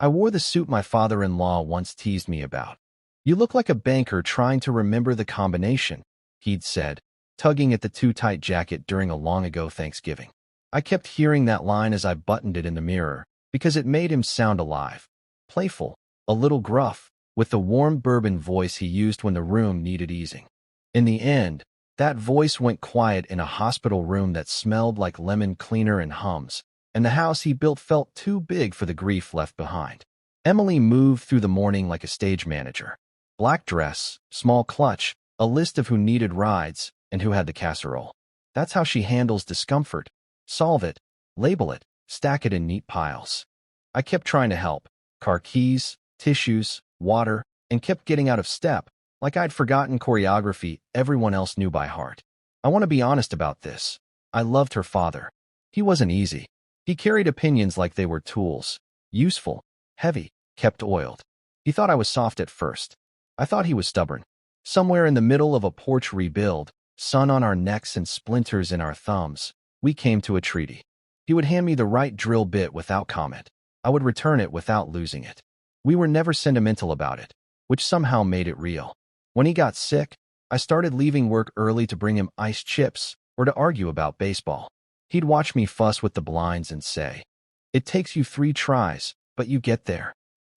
I wore the suit my father-in-law once teased me about. You look like a banker trying to remember the combination, he'd said, tugging at the too-tight jacket during a long-ago Thanksgiving. I kept hearing that line as I buttoned it in the mirror, because it made him sound alive, playful, a little gruff, with the warm bourbon voice he used when the room needed easing. In the end, that voice went quiet in a hospital room that smelled like lemon cleaner and Hums, and the house he built felt too big for the grief left behind. Emily moved through the morning like a stage manager. Black dress, small clutch, a list of who needed rides and who had the casserole. That's how she handles discomfort. Solve it, label it, stack it in neat piles. I kept trying to help. Car keys, tissues, water, and kept getting out of step, like I'd forgotten choreography everyone else knew by heart. I want to be honest about this. I loved her father. He wasn't easy. He carried opinions like they were tools. Useful, heavy, kept oiled. He thought I was soft at first. I thought he was stubborn. Somewhere in the middle of a porch rebuild, sun on our necks and splinters in our thumbs, we came to a treaty. He would hand me the right drill bit without comment. I would return it without losing it. We were never sentimental about it, which somehow made it real. When he got sick, I started leaving work early to bring him iced chips or to argue about baseball. He'd watch me fuss with the blinds and say, "It takes you 3 tries, but you get there."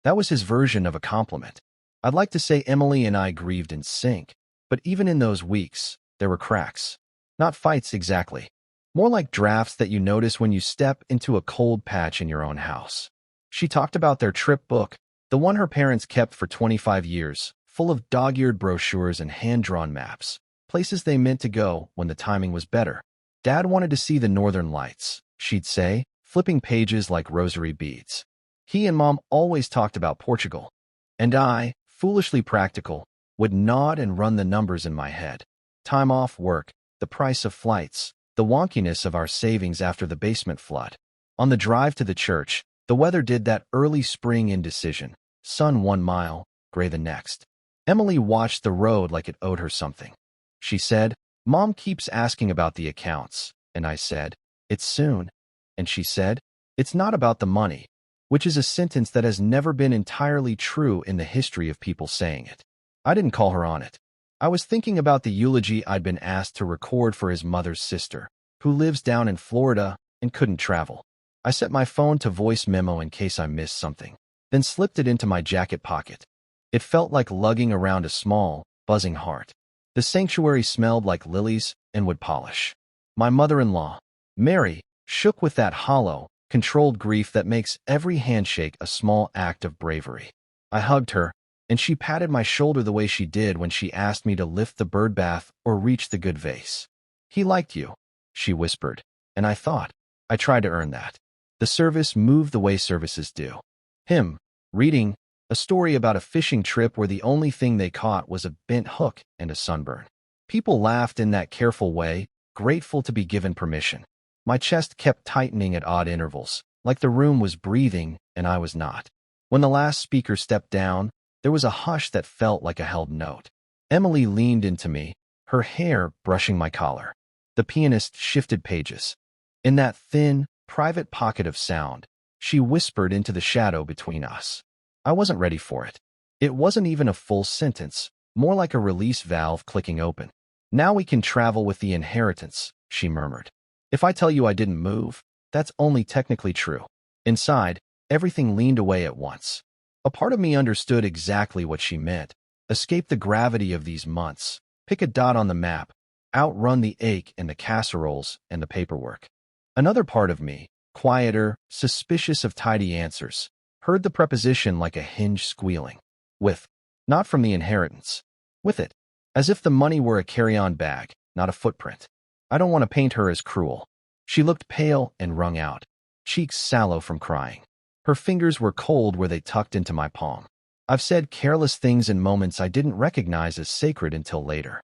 That was his version of a compliment. I'd like to say Emily and I grieved in sync, but even in those weeks, there were cracks. Not fights exactly. More like drafts that you notice when you step into a cold patch in your own house. She talked about their trip book, the one her parents kept for 25 years, full of dog-eared brochures and hand-drawn maps, places they meant to go when the timing was better. Dad wanted to see the northern lights, she'd say, flipping pages like rosary beads. He and Mom always talked about Portugal. And I, foolishly practical, would nod and run the numbers in my head. Time off work, the price of flights, the wonkiness of our savings after the basement flood. On the drive to the church, the weather did that early spring indecision. Sun 1 mile, gray the next. Emily watched the road like it owed her something. She said, "Mom keeps asking about the accounts." And I said, "It's soon." And she said, "It's not about the money," which is a sentence that has never been entirely true in the history of people saying it. I didn't call her on it. I was thinking about the eulogy I'd been asked to record for his mother's sister, who lives down in Florida and couldn't travel. I set my phone to voice memo in case I missed something, then slipped it into my jacket pocket. It felt like lugging around a small, buzzing heart. The sanctuary smelled like lilies and wood polish. My mother-in-law, Mary, shook with that hollow, controlled grief that makes every handshake a small act of bravery. I hugged her, and she patted my shoulder the way she did when she asked me to lift the bird bath or reach the good vase. "He liked you," she whispered, and I thought, I tried to earn that. The service moved the way services do. Him, reading, a story about a fishing trip where the only thing they caught was a bent hook and a sunburn. People laughed in that careful way, grateful to be given permission. My chest kept tightening at odd intervals, like the room was breathing and I was not. When the last speaker stepped down, there was a hush that felt like a held note. Emily leaned into me, her hair brushing my collar. The pianist shifted pages. In that thin, private pocket of sound, she whispered into the shadow between us. I wasn't ready for it. It wasn't even a full sentence, more like a release valve clicking open. "Now we can travel with the inheritance," she murmured. If I tell you I didn't move, that's only technically true. Inside, everything leaned away at once. A part of me understood exactly what she meant. Escape the gravity of these months. Pick a dot on the map. Outrun the ache and the casseroles and the paperwork. Another part of me, quieter, suspicious of tidy answers, heard the preposition like a hinge squealing. With, not from the inheritance. With it. As if the money were a carry-on bag, not a footprint. I don't want to paint her as cruel. She looked pale and wrung out, cheeks sallow from crying. Her fingers were cold where they tucked into my palm. I've said careless things in moments I didn't recognize as sacred until later.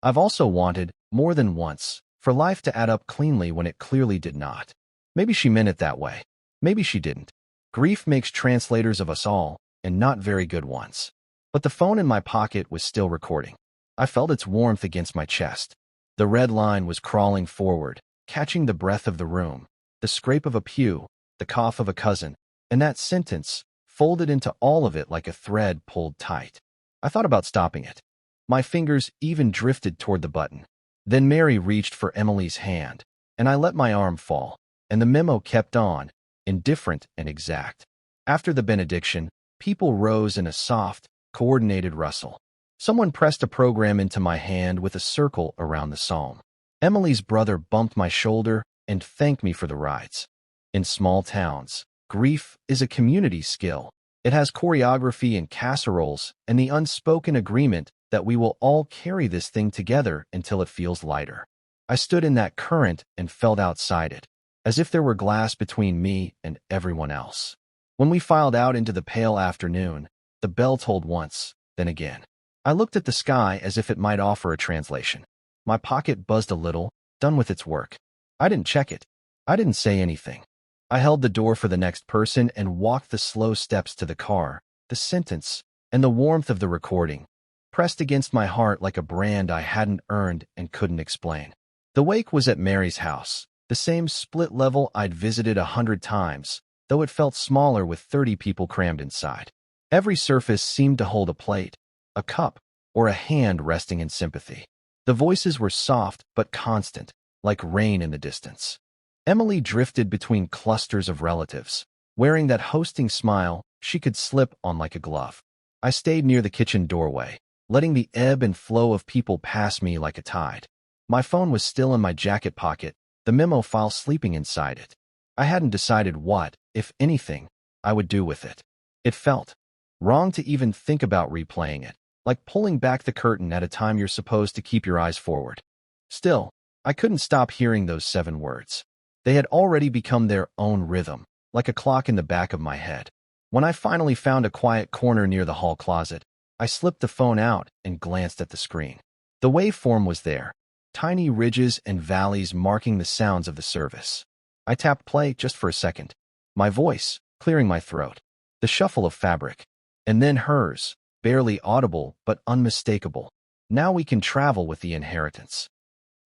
I've also wanted, more than once, for life to add up cleanly when it clearly did not. Maybe she meant it that way. Maybe she didn't. Grief makes translators of us all, and not very good ones. But the phone in my pocket was still recording. I felt its warmth against my chest. The red line was crawling forward, catching the breath of the room, the scrape of a pew, the cough of a cousin, and that sentence, folded into all of it like a thread pulled tight. I thought about stopping it. My fingers even drifted toward the button. Then Mary reached for Emily's hand, and I let my arm fall, and the memo kept on, indifferent and exact. After the benediction, people rose in a soft, coordinated rustle. Someone pressed a program into my hand with a circle around the psalm. Emily's brother bumped my shoulder and thanked me for the rides. In small towns, grief is a community skill. It has choreography and casseroles and the unspoken agreement that we will all carry this thing together until it feels lighter. I stood in that current and felt outside it, as if there were glass between me and everyone else. When we filed out into the pale afternoon, the bell tolled once, then again. I looked at the sky as if it might offer a translation. My pocket buzzed a little, done with its work. I didn't check it. I didn't say anything. I held the door for the next person and walked the slow steps to the car, the sentence, and the warmth of the recording, pressed against my heart like a brand I hadn't earned and couldn't explain. The wake was at Mary's house, the same split level I'd visited 100 times, though it felt smaller with 30 people crammed inside. Every surface seemed to hold a plate, a cup, or a hand resting in sympathy. The voices were soft but constant, like rain in the distance. Emily drifted between clusters of relatives. Wearing that hosting smile she could slip on like a glove. I stayed near the kitchen doorway, letting the ebb and flow of people pass me like a tide. My phone was still in my jacket pocket, the memo file sleeping inside it. I hadn't decided what, if anything, I would do with it. It felt wrong to even think about replaying it, like pulling back the curtain at a time you're supposed to keep your eyes forward. Still, I couldn't stop hearing those 7 words. They had already become their own rhythm, like a clock in the back of my head. When I finally found a quiet corner near the hall closet, I slipped the phone out and glanced at the screen. The waveform was there, tiny ridges and valleys marking the sounds of the service. I tapped play just for a second, my voice clearing my throat, the shuffle of fabric, and then hers, barely audible but unmistakable. Now we can travel with the inheritance.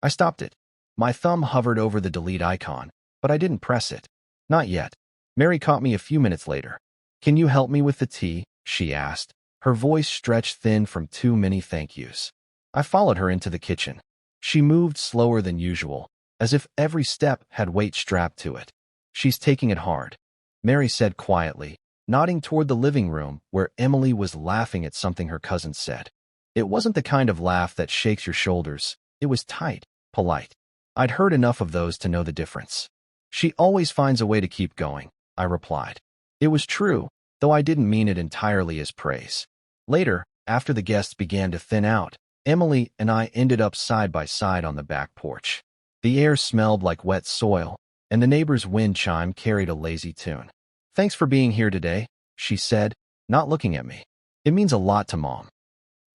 I stopped it. My thumb hovered over the delete icon, but I didn't press it. Not yet. Mary caught me a few minutes later. "Can you help me with the tea?" she asked, her voice stretched thin from too many thank yous. I followed her into the kitchen. She moved slower than usual, as if every step had weight strapped to it. "She's taking it hard," Mary said quietly, nodding toward the living room where Emily was laughing at something her cousin said. It wasn't the kind of laugh that shakes your shoulders. It was tight, polite. I'd heard enough of those to know the difference. "She always finds a way to keep going," I replied. It was true, though I didn't mean it entirely as praise. Later, after the guests began to thin out, Emily and I ended up side by side on the back porch. The air smelled like wet soil, and the neighbor's wind chime carried a lazy tune. "Thanks for being here today," she said, not looking at me. "It means a lot to Mom."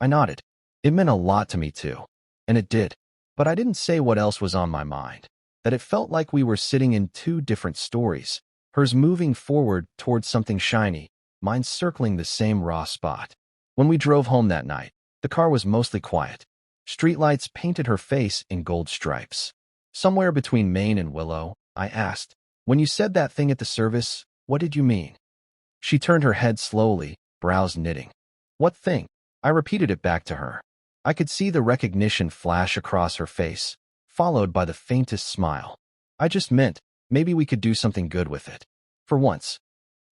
I nodded. It meant a lot to me too, and it did. But I didn't say what else was on my mind, that it felt like we were sitting in 2 different stories, hers moving forward towards something shiny, mine circling the same raw spot. When we drove home that night, the car was mostly quiet. Streetlights painted her face in gold stripes. "Somewhere between Maine and Willow," I asked. "When you said that thing at the service, what did you mean?" She turned her head slowly, brows knitting. "What thing?" I repeated it back to her. I could see the recognition flash across her face, followed by the faintest smile. "I just meant, maybe we could do something good with it. For once."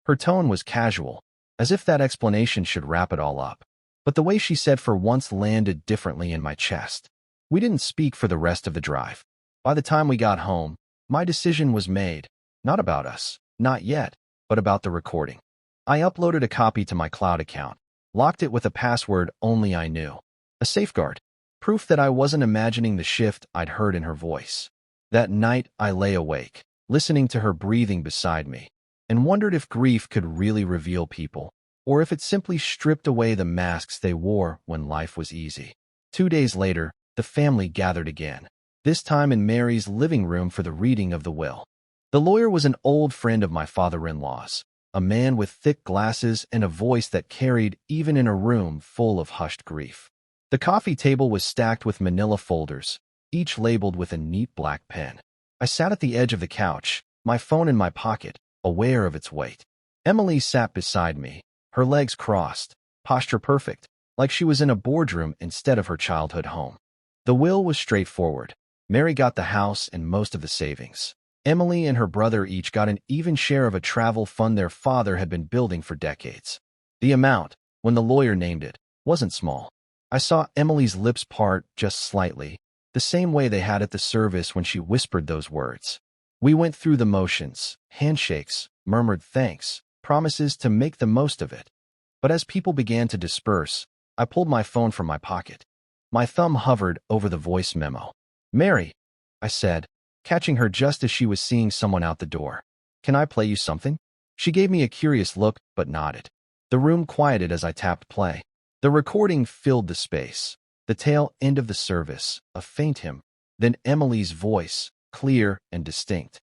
Her tone was casual, as if that explanation should wrap it all up. But the way she said "for once" landed differently in my chest. We didn't speak for the rest of the drive. By the time we got home, my decision was made, not about us, not yet, but about the recording. I uploaded a copy to my cloud account, locked it with a password only I knew. A safeguard, proof that I wasn't imagining the shift I'd heard in her voice. That night I lay awake, listening to her breathing beside me, and wondered if grief could really reveal people, or if it simply stripped away the masks they wore when life was easy. 2 days later, the family gathered again, this time in Mary's living room for the reading of the will. The lawyer was an old friend of my father-in-law's, a man with thick glasses and a voice that carried even in a room full of hushed grief. The coffee table was stacked with manila folders, each labeled with a neat black pen. I sat at the edge of the couch, my phone in my pocket, aware of its weight. Emily sat beside me, her legs crossed, posture perfect, like she was in a boardroom instead of her childhood home. The will was straightforward. Mary got the house and most of the savings. Emily and her brother each got an even share of a travel fund their father had been building for decades. The amount, when the lawyer named it, wasn't small. I saw Emily's lips part just slightly, the same way they had at the service when she whispered those words. We went through the motions, handshakes, murmured thanks, promises to make the most of it. But as people began to disperse, I pulled my phone from my pocket. My thumb hovered over the voice memo. "Mary," I said, catching her just as she was seeing someone out the door. "Can I play you something?" She gave me a curious look, but nodded. The room quieted as I tapped play. The recording filled the space. The tail end of the service, a faint hymn, then Emily's voice, clear and distinct.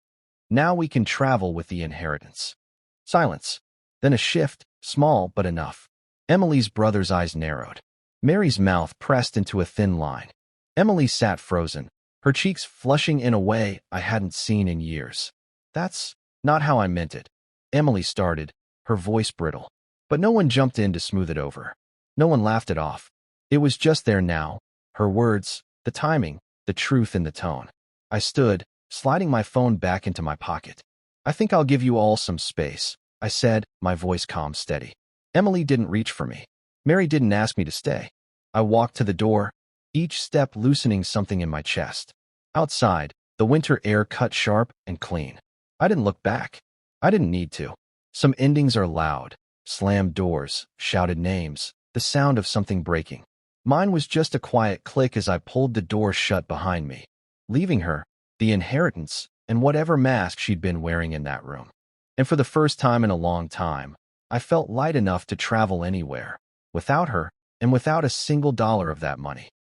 "Now we can travel with the inheritance." Silence. Then a shift, small but enough. Emily's brother's eyes narrowed. Mary's mouth pressed into a thin line. Emily sat frozen, her cheeks flushing in a way I hadn't seen in years. "That's not how I meant it," Emily started, her voice brittle. But no one jumped in to smooth it over. No one laughed it off. It was just there now, her words, the timing, the truth in the tone. I stood, sliding my phone back into my pocket. "I think I'll give you all some space," I said, my voice calm steady. Emily didn't reach for me. Mary didn't ask me to stay. I walked to the door, each step loosening something in my chest. Outside, the winter air cut sharp and clean. I didn't look back. I didn't need to. Some endings are loud. Slammed doors, shouted names, the sound of something breaking. Mine was just a quiet click as I pulled the door shut behind me, leaving her, the inheritance, and whatever mask she'd been wearing in that room. And for the first time in a long time, I felt light enough to travel anywhere, without her, and without a single dollar of that money.